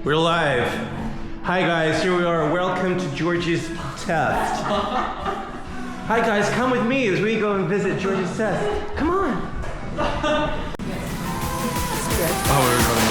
We're live. Hi guys, here we are. Welcome to George's test. Hi guys, come with me as we go and visit George's test. Come on. Oh, we're going.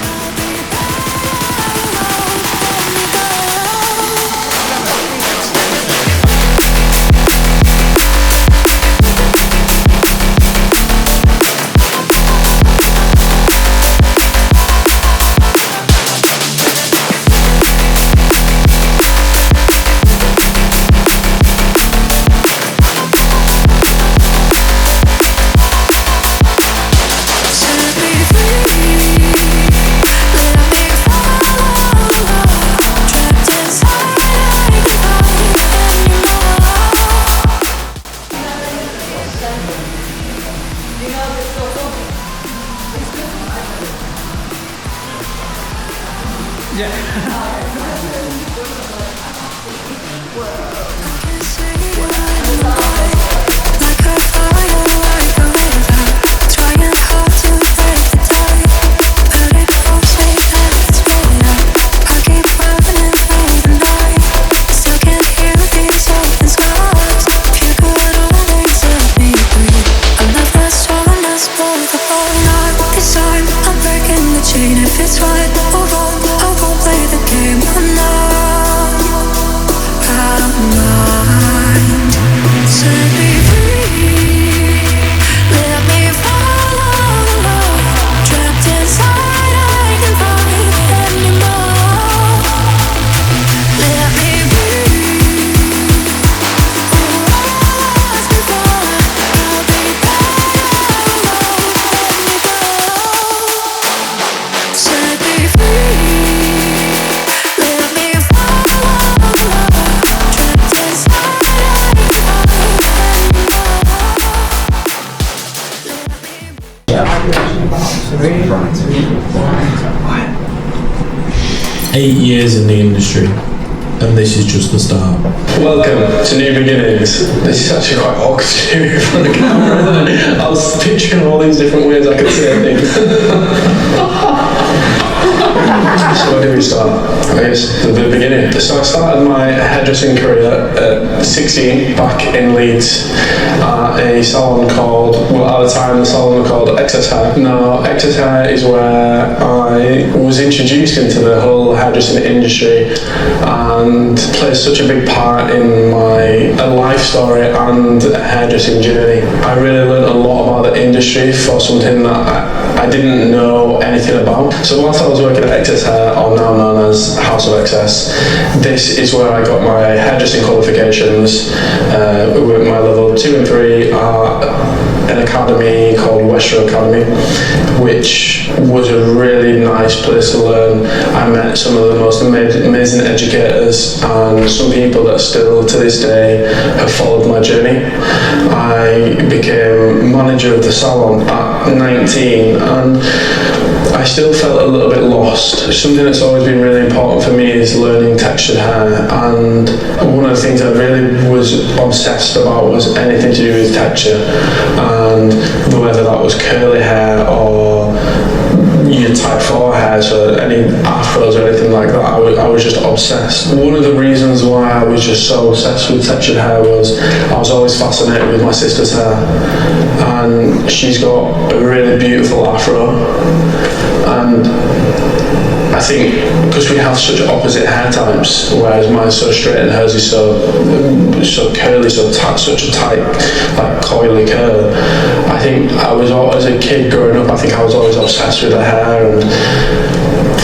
Eight years in the industry, and this is just the start. Welcome to New Beginnings. This is actually quite awkward to do in front of the camera, isn't it? I was picturing all these different ways I could say things. So where do we start? I guess the beginning. So I started my hairdressing career at 16 back in Leeds at a salon called, well at the time the salon was called Excess Hair. Now Excess Hair is where I was introduced into the whole hairdressing industry and plays such a big part in my life story and hairdressing journey. I really learned a lot about the industry for something that I didn't know anything about. So whilst I was working at Excess Hair, or now known as House of Excess, this is where I got my hairdressing qualifications. With my level 2 and 3 are an academy called Westro Academy, which was a really nice place to learn. I met some of the most amazing educators and some people that still to this day have followed my journey. I became manager of the salon at 19 and I still felt a little bit lost. Something that's always been really important for me is learning textured hair, and one of the things I really was obsessed about was anything to do with texture, and whether that was curly hair or your type 4 hair, so any afros or anything like that, I was just obsessed. One of the reasons why I was just so obsessed with textured hair was I was always fascinated with my sister's hair, and she's got a really beautiful afro, and I think because we have such opposite hair types, whereas mine's so straight and hers is so curly, such a tight, like coily curl. I think I was, as a kid growing up, I think I was always obsessed with her hair, and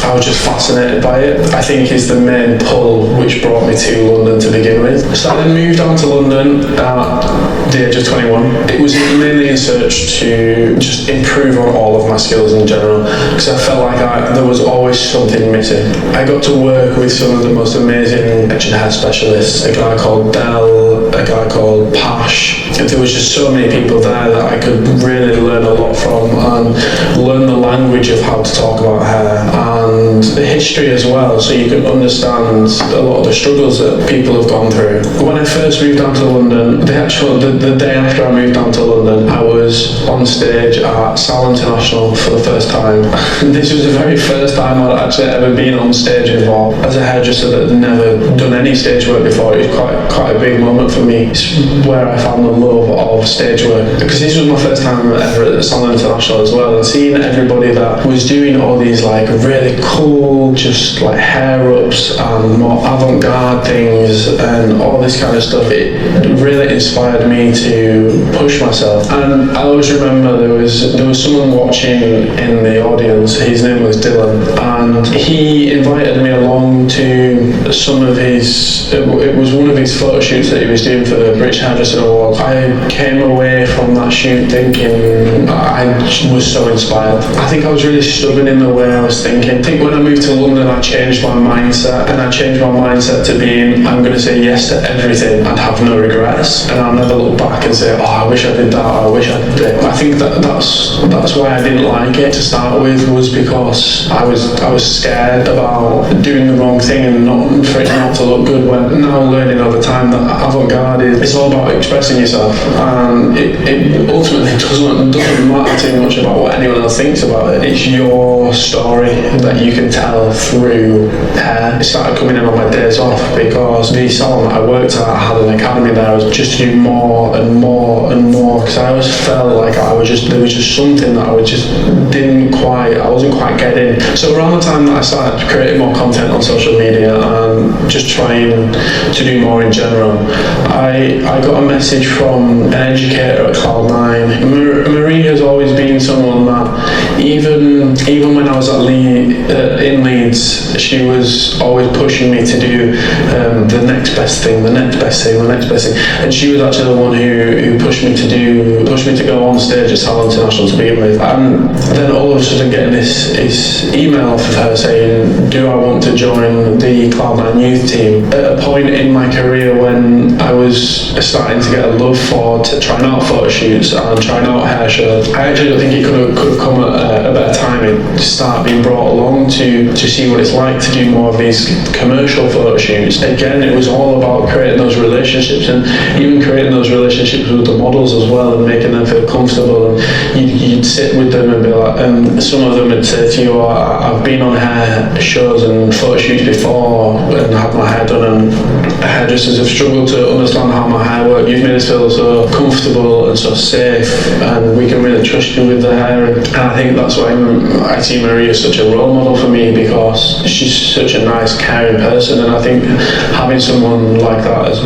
I was just fascinated by it. I think is the main pull which brought me to London to begin with. So I then moved down to London at the age of 21. It was mainly in search to just improve on all of my skills in general, because I felt like there was always something missing. I got to work with some of the most amazing textured hair specialists, a guy called Dell, a guy called Pash. There was just so many people there that I could really learn a lot from and learn the language of how to talk about hair. And history as well, so you can understand a lot of the struggles that people have gone through. When I first moved down to London, the day after I moved down to London, I was on stage at Sal International for the first time. This was the very first time I'd actually ever been on stage before. As a hairdresser that had never done any stage work before, it was quite a big moment for me. It's where I found the love of stage work, because this was my first time ever at Sal International as well, and seeing everybody that was doing all these like really cool, just like hair ups and more avant-garde things and all this kind of stuff, it really inspired me to push myself. And I always remember there was someone watching in the audience. His name was Dylan, and he invited me along to some of his, it was one of his photo shoots that he was doing for the British Hairdressing Awards. I came away from that shoot thinking I was so inspired. I think I was really stubborn in the way I was thinking. I think when I moved to London, I changed my mindset, and I changed my mindset to being, I'm going to say yes to everything and have no regrets, and I'll never look back and say, oh, I wish I did that, or I wish I did it. I think that's why I didn't like it to start with, was because I was scared about doing the wrong thing and not for it not to look good. When now learning over time that avant-garde is all about expressing yourself, and it ultimately doesn't matter too much about what anyone else thinks about it. It's your story that you can tell through hair. It started coming in on my days off, because the salon that I worked at had an academy there. I was just doing more and more and more, because I always felt like there was just something that I wasn't quite getting. So around the time that I started creating more content on social media and just trying to do more in general, I got a message from an educator at Cloud9. Marie has always been someone that even when I was in Leeds, she was always pushing me to do the next best thing, and she was actually the one who pushed me to go on stage at Sal International to begin with. And then all of a sudden getting this email off of her saying, do I want to join the Cloud9 youth team? At a point in my career when I was starting to get a love for trying out photo shoots and trying out hair shows, I actually don't think it could have come at a better timing to start being brought along to see what it's like to do more of these commercial photo shoots. Again, it was all about creating those relationships, and even creating those relationships with the models as well, and making them feel comfortable. And you'd sit with them and be like, and some of them would say to you, I've been on hair shows and photo shoots before and had my hair done, and hairdressers have struggled to understand how my hair works. You've made us feel so comfortable and so safe, and we can really trust you with the hair. And I think that's why I see Marie as such a role model for me, because she's such a nice, caring person, and I think having someone like that as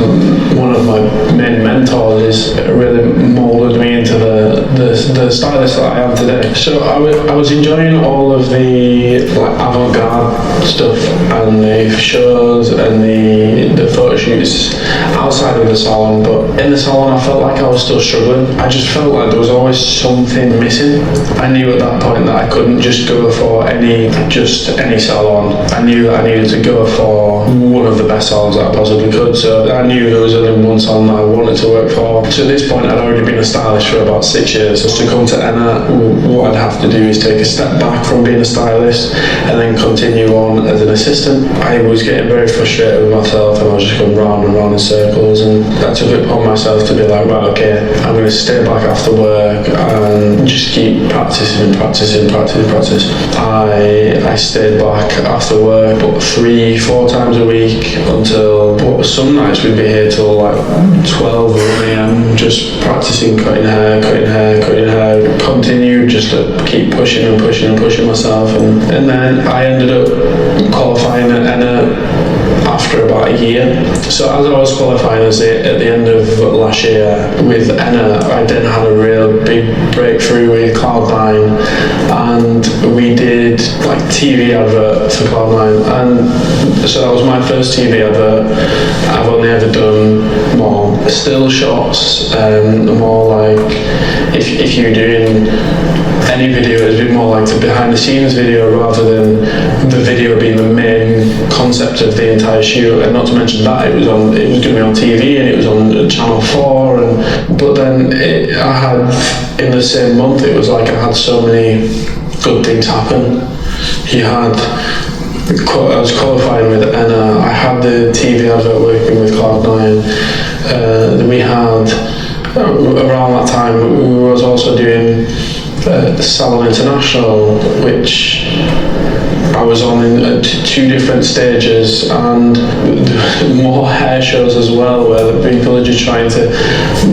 one of my main mentors is really moulded me into the stylist that I am today. So I was enjoying all of the like avant-garde stuff and the shows and the photo shoots outside of the salon, but in the salon I felt like I was still struggling. I just felt like there was always something missing. I knew at that point that I couldn't just go for any salon. I knew that I needed to go for one of the best salons that I possibly could. So I knew there was only one salon that I wanted to work for. So at this point I'd already been a stylist for about 6 years. So to come to Enna, what I'd have to do is take a step back from being a stylist and then continue on as an assistant. I was getting very frustrated with myself, and I was just going round and round in circles, and I took it upon myself to be like, right, okay, I'm going to stay back after work and just keep practicing. I stayed back after work about 3-4 times a week until some nights we'd be here till like 12 or 1 a.m. just practicing cutting hair, continued just to keep pushing myself, and then I ended up qualifying at Enna after about a year. So as I was qualifying at the end of last year with Enna, I then had a real big breakthrough with Cloud9, and we did like TV advert for Cloud9, and so that was my first TV advert. I've only ever done more still shots, more like if you're doing any video, it's been more like the behind the scenes video rather than the video being the main concept of the entire shoot. And not to mention that it was going to be on TV and it was on Channel 4, but then I had, in the same month, it was like I had so many good things happen. You had I was qualifying with, and I had the TV advert working with Cloud9 that we had around that time. We was also doing Salon International, which I was on in 2 different stages, and more hair shows as well, where the people are just trying to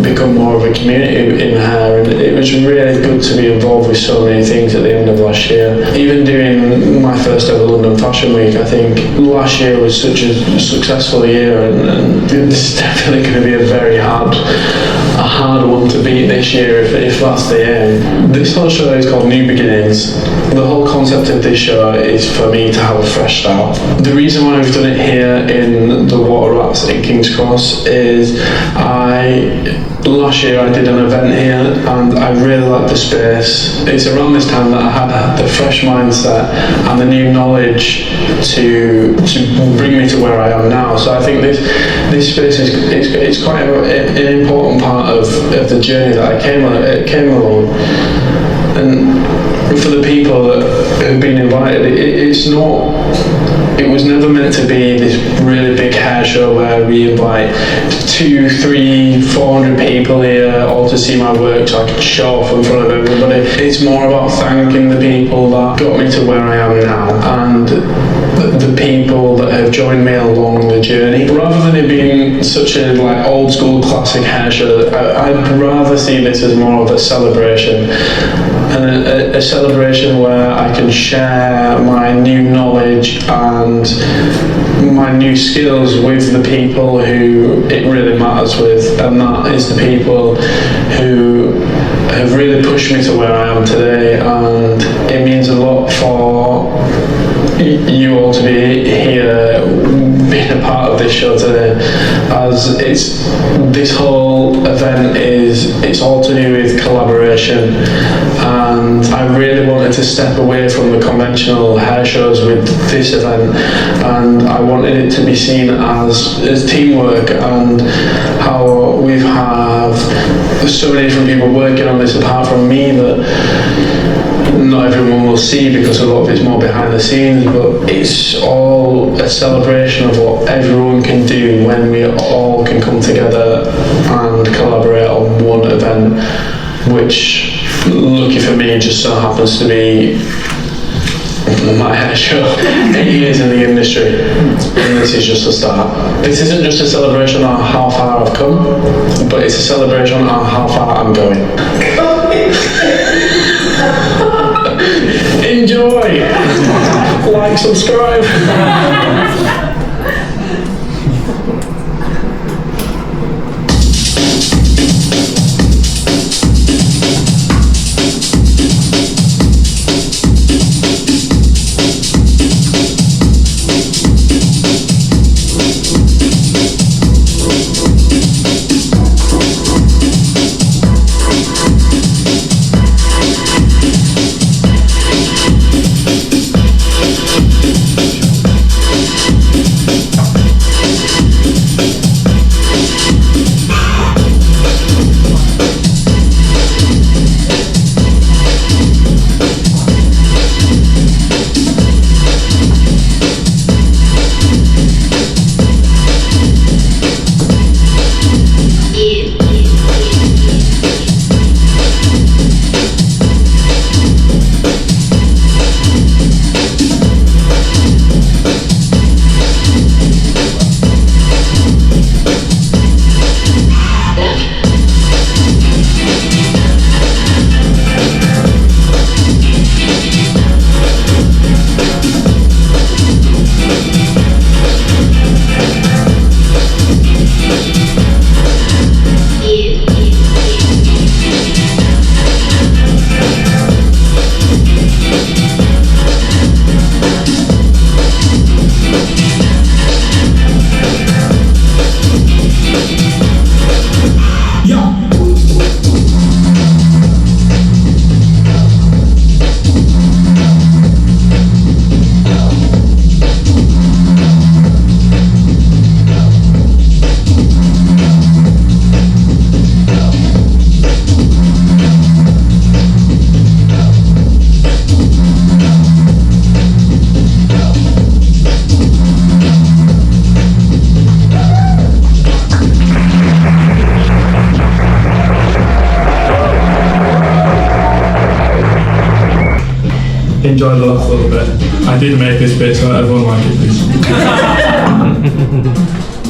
become more of a community in hair, and it was really good to be involved with so many things at the end of last year. Even doing my first ever London Fashion Week, I think last year was such a successful year, and this is definitely going to be a hard one to beat this year if that's the aim. This whole show is called New Beginnings. The whole concept of this show is for me to have a fresh start. The reason why we've done it here in the Water Rats in King's Cross is last year I did an event here and I really liked the space. It's around this time that I had the fresh mindset and the new knowledge to bring me to where I am now. So I think this space is quite an important part of the journey that I came along. And for the people that have been invited, it was never meant to be this really big hair show where we invite 200, 300, 400 people here all to see my work so I can show off in front of everybody. It's more about thanking the people that got me to where I am now, and the people that have joined me along the journey. Rather than it being such a old school classic hair show, I'd rather see this as more of a celebration, and a celebration where I can share my new knowledge and my new skills with the people who it really matters with, and that is the people who have really pushed me to where I am today. And it means a lot for you all to be here, being a part of this show today, as this whole event it's all to do with collaboration, and I really wanted to step away from the conventional hair shows with this event, and I wanted it to be seen as teamwork, and how we have so many different people working on this apart from me that not everyone will see, because a lot of it's more behind the scenes, but it's all a celebration of what everyone can do when we all can come together and collaborate on one event, which, lucky for me, just so happens to be my hair show. 8 years in the industry, and this is just a start. This isn't just a celebration of how far I've come, but it's a celebration of how far I'm going. Enjoy! Like, subscribe! enjoyed the last little bit. I did make this bit, so everyone like it, please.